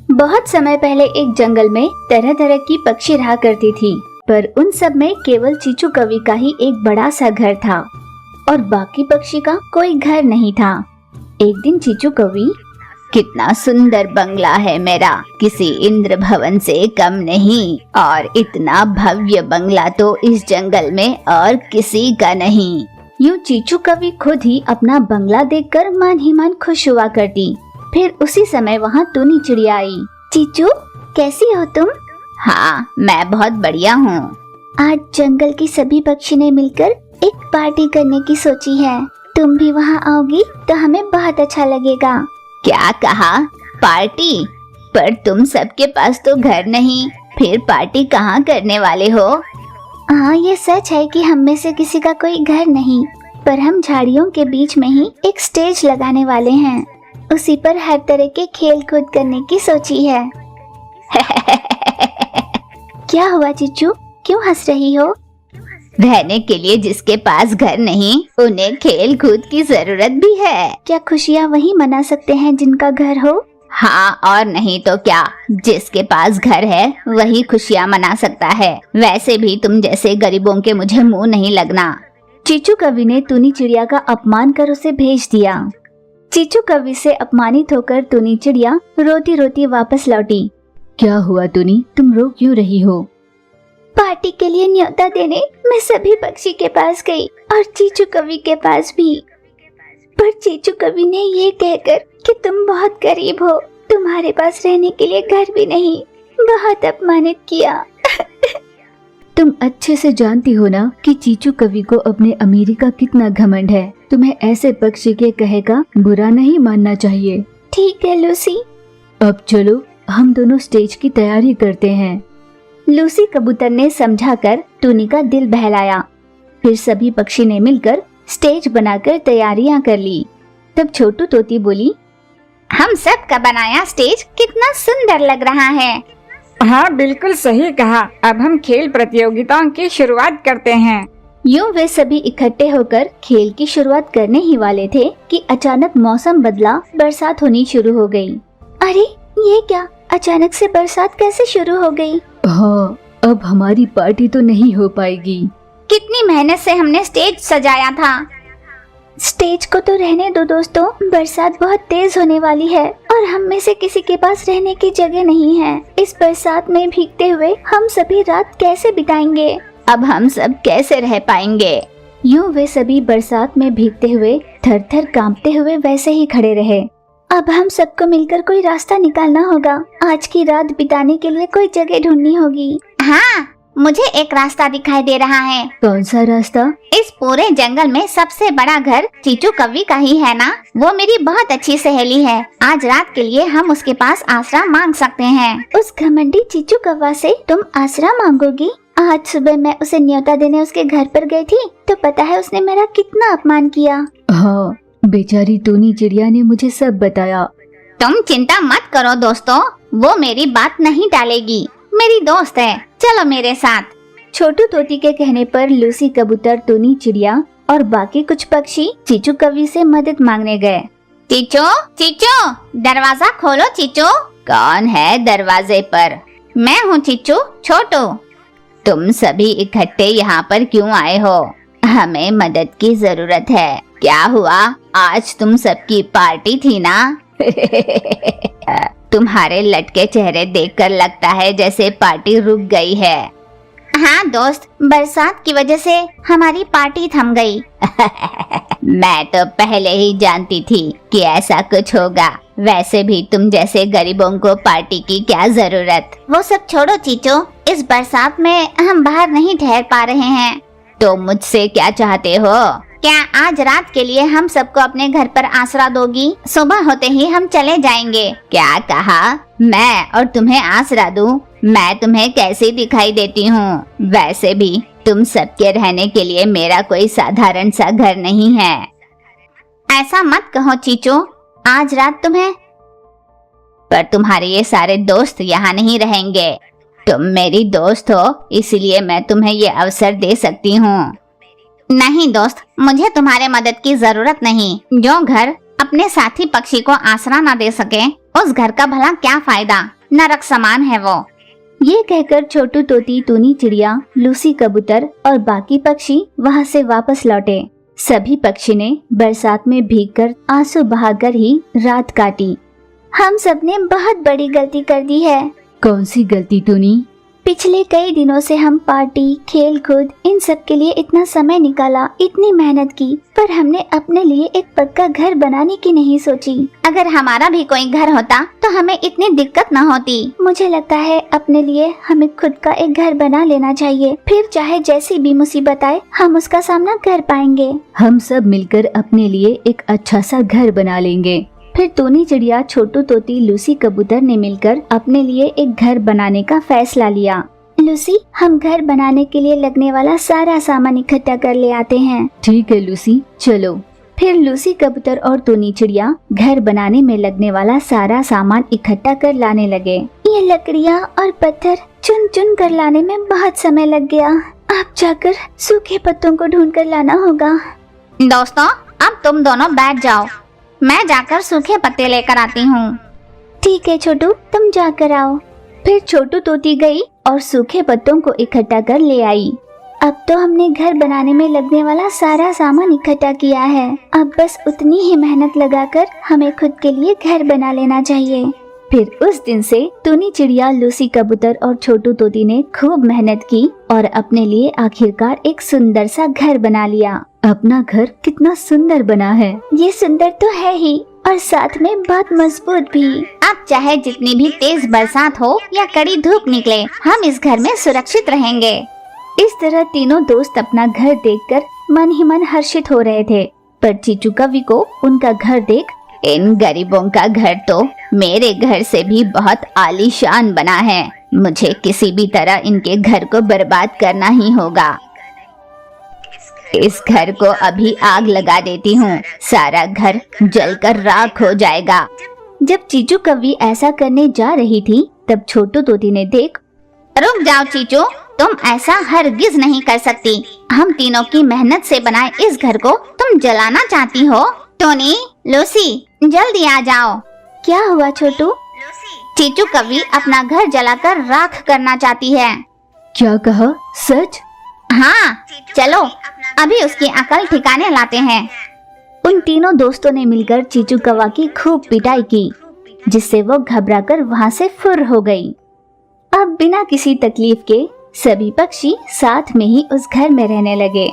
बहुत समय पहले एक जंगल में तरह तरह की पक्षी रहा करती थी, पर उन सब में केवल चीचू कवि का ही एक बड़ा सा घर था और बाकी पक्षी का कोई घर नहीं था। एक दिन चीचू कवि, कितना सुंदर बंगला है मेरा, किसी इंद्र भवन से कम नहीं, और इतना भव्य बंगला तो इस जंगल में और किसी का नहीं। यूं चीचू कवि खुद ही अपना बंगला देखकर मन ही मन खुश हुआ करती। फिर उसी समय वहाँ टूनी चिड़िया आई। चीचू, कैसी हो तुम? हाँ, मैं बहुत बढ़िया हूँ। आज जंगल की सभी पक्षी ने मिलकर एक पार्टी करने की सोची है। तुम भी वहाँ आओगी तो हमें बहुत अच्छा लगेगा। क्या कहा? पार्टी? पर तुम सबके पास तो घर नहीं, फिर पार्टी कहाँ करने वाले हो? हाँ, ये सच है कि हम में से किसी का कोई घर नहीं, पर हम झाड़ियों के बीच में ही एक स्टेज लगाने वाले हैं। उसी पर हर तरह के खेल कूद करने की सोची है। क्या हुआ चीचू, क्यों हंस रही हो? रहने के लिए जिसके पास घर नहीं, उन्हें खेल कूद की जरूरत भी है। क्या खुशियाँ वही मना सकते हैं जिनका घर हो? हाँ, और नहीं तो क्या, जिसके पास घर है वही खुशियाँ मना सकता है। वैसे भी तुम जैसे गरीबों के मुझे मुंह नहीं लगना। चीचू कवि ने टूनी चिड़िया का अपमान कर उसे भेज दिया। चीचू कवि से अपमानित होकर टूनी चिड़िया रोती रोती वापस लौटी। क्या हुआ टूनी, तुम रो क्यों रही हो? पार्टी के लिए न्योता देने मैं सभी पक्षी के पास गई और चीचू कवि के पास भी, पर चीचू कवि ने ये कहकर कि तुम बहुत गरीब हो, तुम्हारे पास रहने के लिए घर भी नहीं, बहुत अपमानित किया। तुम अच्छे से जानती हो ना कि चीचू कवि को अपने अमीरी का कितना घमंड है। तुम्हें ऐसे पक्षी के कहे का बुरा नहीं मानना चाहिए। ठीक है लूसी, अब चलो हम दोनों स्टेज की तैयारी करते हैं। लूसी कबूतर ने समझाकर टूनी का दिल बहलाया। फिर सभी पक्षी ने मिलकर स्टेज बनाकर तैयारियां कर ली। तब छोटू तोती बोली, हम सब का बनाया स्टेज कितना सुंदर लग रहा है। हाँ, बिल्कुल सही कहा। अब हम खेल प्रतियोगिताओं की शुरुआत करते हैं। यूं वे सभी इकट्ठे होकर खेल की शुरुआत करने ही वाले थे कि अचानक मौसम बदला, बरसात होनी शुरू हो गई। अरे ये क्या, अचानक से बरसात कैसे शुरू हो गई? हाँ, अब हमारी पार्टी तो नहीं हो पाएगी। कितनी मेहनत से हमने स्टेज सजाया था। स्टेज को तो रहने दो दोस्तों, बरसात बहुत तेज होने वाली है और हम में से किसी के पास रहने की जगह नहीं है। इस बरसात में भीगते हुए हम सभी रात कैसे बिताएंगे? अब हम सब कैसे रह पाएंगे? यूं वे सभी बरसात में भीगते हुए थर थर कांपते हुए वैसे ही खड़े रहे। अब हम सबको मिलकर कोई रास्ता निकालना होगा। आज की रात बिताने के लिए कोई जगह ढूंढनी होगी। हाँ, मुझे एक रास्ता दिखाई दे रहा है। कौन सा रास्ता? इस पूरे जंगल में सबसे बड़ा घर चीचू कवि का ही है ना। वो मेरी बहुत अच्छी सहेली है। आज रात के लिए हम उसके पास आसरा मांग सकते हैं। उस घमंडी चीचू कौवा से तुम आसरा मांगोगी? आज सुबह मैं उसे न्योता देने उसके घर पर गई थी तो पता है उसने मेरा कितना अपमान किया। हाँ, बेचारी टूनी चिड़िया ने मुझे सब बताया। तुम चिंता मत करो दोस्तों, वो मेरी बात नहीं टालेगी। मेरी दोस्त है, चलो मेरे साथ। छोटू तोती के कहने पर लूसी कबूतर, टूनी चिड़िया और बाकी कुछ पक्षी चीचू कवि से मदद मांगने गए। चीचू, चीचू, दरवाजा खोलो चीचू। कौन है दरवाजे पर? मैं हूँ चीचू, छोटू। तुम सभी इकट्ठे यहाँ पर क्यों आए हो? हमें मदद की जरूरत है। क्या हुआ, आज तुम सबकी पार्टी थी ना? तुम्हारे लटके चेहरे देखकर लगता है जैसे पार्टी रुक गई है। हाँ दोस्त, बरसात की वजह से हमारी पार्टी थम गई। मैं तो पहले ही जानती थी कि ऐसा कुछ होगा। वैसे भी तुम जैसे गरीबों को पार्टी की क्या जरूरत। वो सब छोड़ो चीचू, इस बरसात में हम बाहर नहीं ठहर पा रहे हैं। तो मुझसे क्या चाहते हो? क्या आज रात के लिए हम सबको अपने घर पर आसरा दोगी? सुबह होते ही हम चले जाएंगे। क्या कहा? मैं और तुम्हें आसरा दूं? मैं तुम्हें कैसे दिखाई देती हूँ? वैसे भी तुम सबके रहने के लिए मेरा कोई साधारण सा घर नहीं है। ऐसा मत कहो चीचू, आज रात तुम्हें, पर तुम्हारे ये सारे दोस्त यहाँ नहीं रहेंगे। तुम मेरी दोस्त हो, इसलिए मैं तुम्हें ये अवसर दे सकती हूँ। नहीं दोस्त, मुझे तुम्हारे मदद की जरूरत नहीं। जो घर अपने साथी पक्षी को आसरा न दे सके, उस घर का भला क्या फायदा, नरक समान है वो। ये कहकर छोटू तोती, टूनी चिड़िया, लूसी कबूतर और बाकी पक्षी वहाँ से वापस लौटे। सभी पक्षी ने बरसात में भीगकर आंसू बहाकर ही रात काटी। हम सब ने बहुत बड़ी गलती कर दी है। कौन सी गलती टूनी? पिछले कई दिनों से हम पार्टी, खेल कूद इन सब के लिए इतना समय निकाला, इतनी मेहनत की, पर हमने अपने लिए एक पक्का घर बनाने की नहीं सोची। अगर हमारा भी कोई घर होता तो हमें इतनी दिक्कत न होती। मुझे लगता है अपने लिए हमें खुद का एक घर बना लेना चाहिए, फिर चाहे जैसी भी मुसीबत आए हम उसका सामना कर पाएंगे। हम सब मिलकर अपने लिए एक अच्छा सा घर बना लेंगे। फिर टूनी चिड़िया, छोटू तोती, लूसी कबूतर ने मिलकर अपने लिए एक घर बनाने का फैसला लिया। लूसी, हम घर बनाने के लिए लगने वाला सारा सामान इकट्ठा कर ले आते हैं। ठीक है लूसी, चलो। फिर लूसी कबूतर और टूनी चिड़िया घर बनाने में लगने वाला सारा सामान इकट्ठा कर लाने लगे। ये लकड़ियाँ और पत्थर चुन चुन कर लाने में बहुत समय लग गया। अब जाकर सूखे पत्तों को ढूंढ कर लाना होगा। दोस्तों, अब तुम दोनों बैठ जाओ, मैं जाकर सूखे पत्ते लेकर आती हूँ। ठीक है छोटू, तुम जाकर आओ। फिर छोटू तोती गई और सूखे पत्तों को इकट्ठा कर ले आई। अब तो हमने घर बनाने में लगने वाला सारा सामान इकट्ठा किया है। अब बस उतनी ही मेहनत लगाकर हमें खुद के लिए घर बना लेना चाहिए। फिर उस दिन से टूनी चिड़िया, लूसी कबूतर और छोटू तोती ने खूब मेहनत की और अपने लिए आखिरकार एक सुंदर सा घर बना लिया। अपना घर कितना सुंदर बना है। ये सुंदर तो है ही और साथ में बहुत मजबूत भी। अब चाहे जितनी भी तेज बरसात हो या कड़ी धूप निकले, हम इस घर में सुरक्षित रहेंगे। इस तरह तीनों दोस्त अपना घर देखकर मन ही मन हर्षित हो रहे थे। पर चीचू कवि को उनका घर देख, इन गरीबों का घर तो मेरे घर से भी बहुत आलीशान बना है। मुझे किसी भी तरह इनके घर को बर्बाद करना ही होगा। इस घर को अभी आग लगा देती हूँ, सारा घर जलकर राख हो जाएगा। जब चीचू कवि ऐसा करने जा रही थी, तब छोटू तोती ने देख, रुक जाओ चीचू, तुम ऐसा हरगिज नहीं कर सकती। हम तीनों की मेहनत से बनाए इस घर को तुम जलाना चाहती हो। टोनी, लूसी, जल्दी आ जाओ। क्या हुआ छोटू? चीचू कवि अपना घर जलाकर राख करना चाहती है। क्या कहा? सच? हाँ, चलो अभी उसकी अकल ठिकाने लाते हैं। उन तीनों दोस्तों ने मिलकर चीचू कौवा की खूब पिटाई की, जिससे वो घबराकर वहाँ से फुर्र हो गई। अब बिना किसी तकलीफ के सभी पक्षी साथ में ही उस घर में रहने लगे।